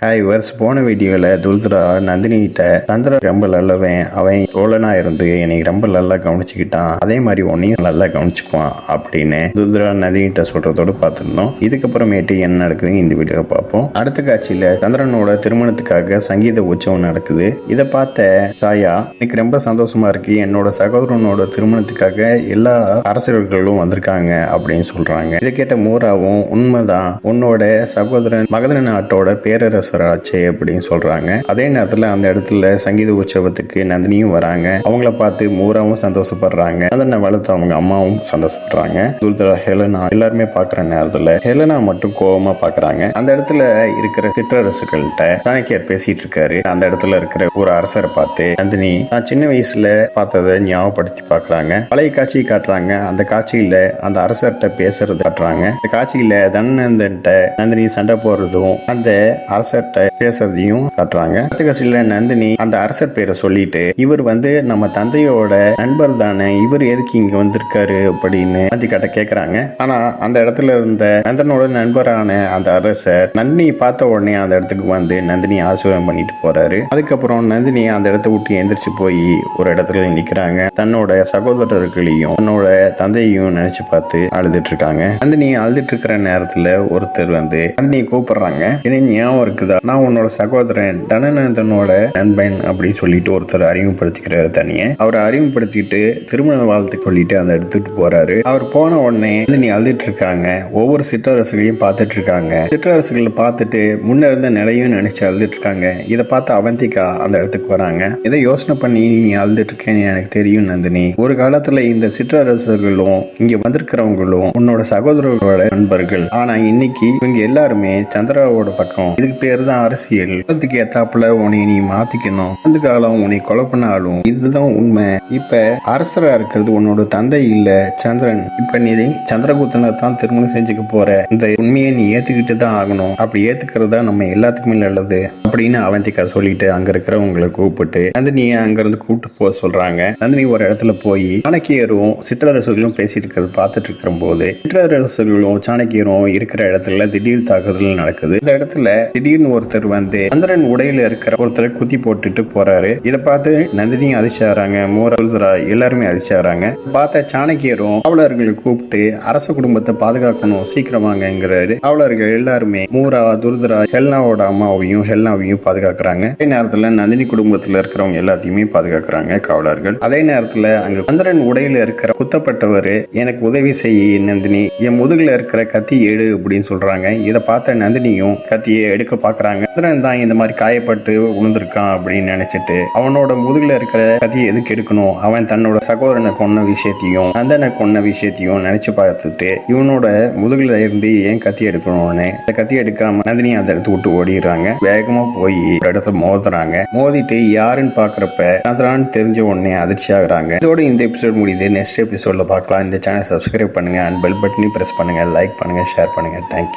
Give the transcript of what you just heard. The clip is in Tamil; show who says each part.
Speaker 1: இவர்ஸ் போன வீடியோவில் துல்துரா நந்தினிகிட்ட சந்திரன் ரொம்ப நல்லவன், அவன் தோழனா இருந்து என்னை ரொம்ப நல்லா கவனிச்சுக்கிட்டான், அதே மாதிரி உன்னையும் நல்லா கவனிச்சுக்குவான் அப்படின்னு துல்துரா நந்தினிகிட்ட சொல்றதோடு பார்த்துருந்தோம். இதுக்கப்புறமேட்டு என்ன நடக்குதுன்னு இந்த வீடியோவை பார்ப்போம். அடுத்த காட்சியில் சந்திரனோட திருமணத்துக்காக சங்கீத உற்சவம் நடக்குது. இதை பார்த்த சாயா, எனக்கு ரொம்ப சந்தோஷமா இருக்கு, என்னோட சகோதரனோட திருமணத்துக்காக எல்லா அரசர்களும் வந்திருக்காங்க அப்படின்னு சொல்றாங்க. இதை கேட்ட மூராவும், உண்மைதான், உன்னோட சகோதரன் மகத நாட்டோட பேரரசு ஆச்சு அப்படின்னு சொல்றாங்க. அதே நேரத்தில் அந்த இடத்துல சங்கீத உற்சவத்துக்கு நந்தினியும் வராங்க. அவங்கள பார்த்து மூராவும் சந்தோஷப்படுறாங்க. நந்தினை வளர்த்து அவங்க அம்மாவும் சந்தோஷப்படுறாங்க. துல்துரா, ஹெலனா எல்லாருமே பாக்குற நேரத்துல ஹெலனா மட்டும் கோபமா பாக்குறாங்க. அந்த இடத்துல இருக்கிற சிற்றரசுகள்கிட்ட சாணக்கியர் பேசிட்டு இருக்காரு. அந்த இடத்துல இருக்கிற ஒரு அரசரை பார்த்து நந்தினி நான் சின்ன வயசுல பார்த்ததை ஞாபகப்படுத்தி பாக்குறாங்க. பழைய காட்சியை காட்டுறாங்க. அந்த காட்சியில அந்த அரசர்கிட்ட பேசுறது காட்டுறாங்க. அந்த காட்சியில தனநந்தன்ட்ட நந்தினி சண்டை போடுறதும் அந்த அரசர்கிட்ட பேசுறதையும் காட்டுறாங்க. அடுத்த காட்சியில நந்தினி அந்த அரசர் பேரை சொல்லிட்டு, இவர் நம்ம தந்தையோட நண்பர் தானே, இவர் எதுக்கு இங்க வந்திருக்காரு அப்படின்னு நந்தினிகிட்ட கேக்குறாங்க. ஆனா அந்த இடத்துல இருந்த நந்தனோட நண்பரான அந்த அரசர் நந்தினி பார்த்த உடனே அந்த இடத்துக்கு வந்து நந்தினி ஆசீர்வாதம் பண்ணிட்டு போறாரு. அதுக்கப்புறம் நந்தினி அந்த இடத்த விட்டு எந்திரிச்சு போய் ஒரு இடத்துல நிக்கிறாங்க. தன்னோட சகோதரர்களையும் தன்னோட தந்தையையும் நினைச்சு பார்த்து அழுதுட்டு இருக்காங்க. நந்தினி அழுதுட்டு இருக்கிற நேரத்துல ஒருத்தர் நந்தினியை கூப்பிடுறாங்க. ஞாபகம் இருக்குதா, நான் உன்னோட சகோதரன் தனநந்தனோட நண்பன் அப்படின்னு சொல்லிட்டு ஒருத்தர் அறிமுகப்படுத்திக்கிறாரு. தனியே அவரை அறிமுகப்படுத்திட்டு திருமண வாழ்த்து சொல்லிட்டு அந்த எடுத்துட்டு போறாரு. அவர் போன உடனே நீ அழுதுட்டு இருக்காங்க. ஒவ்வொரு சிற்றரசுகளையும் பார்த்துட்டு இருக்காங்க. சிற்றரசுகளை பார்த்துட்டு முன்ன இருந்த நிலையும் நினைச்சு அழுதுட்டு இருக்காங்க. இதை பார்த்து அவந்திகா அந்த இடத்துக்கு வராங்க. இதை யோசனை பண்ணி நீ அழுதுட்டு இருக்கேன்னு எனக்கு தெரியும் நந்தினி. ஒரு காலத்துல இந்த சிற்றரசுகளும் இங்க வந்திருக்கிறவங்களும் உன்னோட சகோதரர்களோட நண்பர்கள். ஆனா இன்னைக்கு இவங்க எல்லாருமே சந்திராவோட பக்கம். இதுக்கு பேரு தான் அரசியல். காலத்துக்கு ஏத்தாப்புல உன்னை நீ மாத்திக்கணும். அந்த காலம் உன்னை கொலை பண்ணாலும் இதுதான் உண்மை. இப்ப அரசரா இருக்கிறது உன்னோட தந்தை இல்ல சந்திரன். இப்ப நீ சந்திரகுப்தனை தான் திருமணம் செஞ்சுக்க போற. இந்த உண்மையை நீ ஏத்துக்கிட்டு தான் ஆகணும். அப்படி ஏத்துக்கிறதா நம்ம எல்லாத்துக்குமே நல்லது அப்படின்னு அவந்திகா சொல்லிட்டு அங்க இருக்கிறவங்களை கூப்பிட்டு நந்தினியை அங்க இருந்து கூப்பிட்டு போக சொல்றாங்க. நந்தினி ஒரு இடத்துல போய் சாணக்கியரும் சிற்றரசுகளும் பேசிட்டு இருக்கிறது பார்த்துட்டு இருக்கிற போது சிற்றரசுகளும் சாணக்கியரும் இருக்கிற இடத்துல திடீர் தாக்குதல் நடக்குது. இந்த இடத்துல திடீர்னு ஒருத்தர் சந்திரன் உடையில இருக்கிற ஒருத்தரை குத்தி போட்டுட்டு போறாரு. இதை பார்த்து நந்தினி அதிர்ச்சாராங்க. மூரா எல்லாருமே அதிர்ச்சாராங்க. பார்த்த சாணக்கியரும் காவலர்களை கூப்பிட்டு அரச குடும்பத்தை பாதுகாக்கணும், சீக்கிரமாங்கிறாரு. காவலர்கள் எல்லாருமே மூரா, துல்துரா, ஹெல்னாவோட அம்மாவையும் ஹெல்னாவையும் பாதுகாக்கிறாங்க. அதே நேரத்துல நந்தினி குடும்பத்துல இருக்கிறவங்க எல்லாத்தையுமே பாதுகாக்கிறாங்க காவலர்கள். அதே நேரத்துல அங்க சந்திரன் உடையில இருக்கிற குத்தப்பட்டவர் எனக்கு உதவி செய்ய நந்தினி, என் முதுகுல இருக்கிற கத்தி எடு அப்படின்னு சொல்றாங்க. இதை பார்த்த நந்தினியும் கத்தியை எடுக்க பாக்குறாங்க. சந்திரன் தான் இந்த மாதிரி காயப்பட்டு உணர்ந்திருக்கான் அப்படின்னு நினைச்சிட்டு அவனோட முதுகுல இருக்கிற கத்தியை எதுக்கு எடுக்கணும், அவன் தன்னோட சகோதரனை கொன்ன விஷயத்தையும் நந்தனை கொன்ன விஷயத்தையும் நினைச்சு பார்த்துட்டு இவனோட முதுகுல இருந்து ஏன் கத்தி எடுக்கணும்னு அந்த கத்தி எடுக்காம நந்தினி அந்த இடத்த விட்டு ஓடிடுறாங்க. வேகமா போய் ஒரு இடத்துல மோதுறாங்க. மோதிட்டு யாருன்னு பாக்குறப்ப சந்திரான்னு தெரிஞ்ச உடனே அதிர்ச்சி ஆகுறாங்க. இதோட இந்த எபிசோட் முடியுது. நெக்ஸ்ட் எபிசோட்ல பார்க்கலாம். இந்த சேனல் சப்ஸ்கிரைப் பண்ணுங்க அண்ட் பெல் பட்டனையும் பிரஸ் பண்ணுங்க, லைக் பண்ணுங்க, ஷேர் பண்ணுங்க. தேங்க்யூ.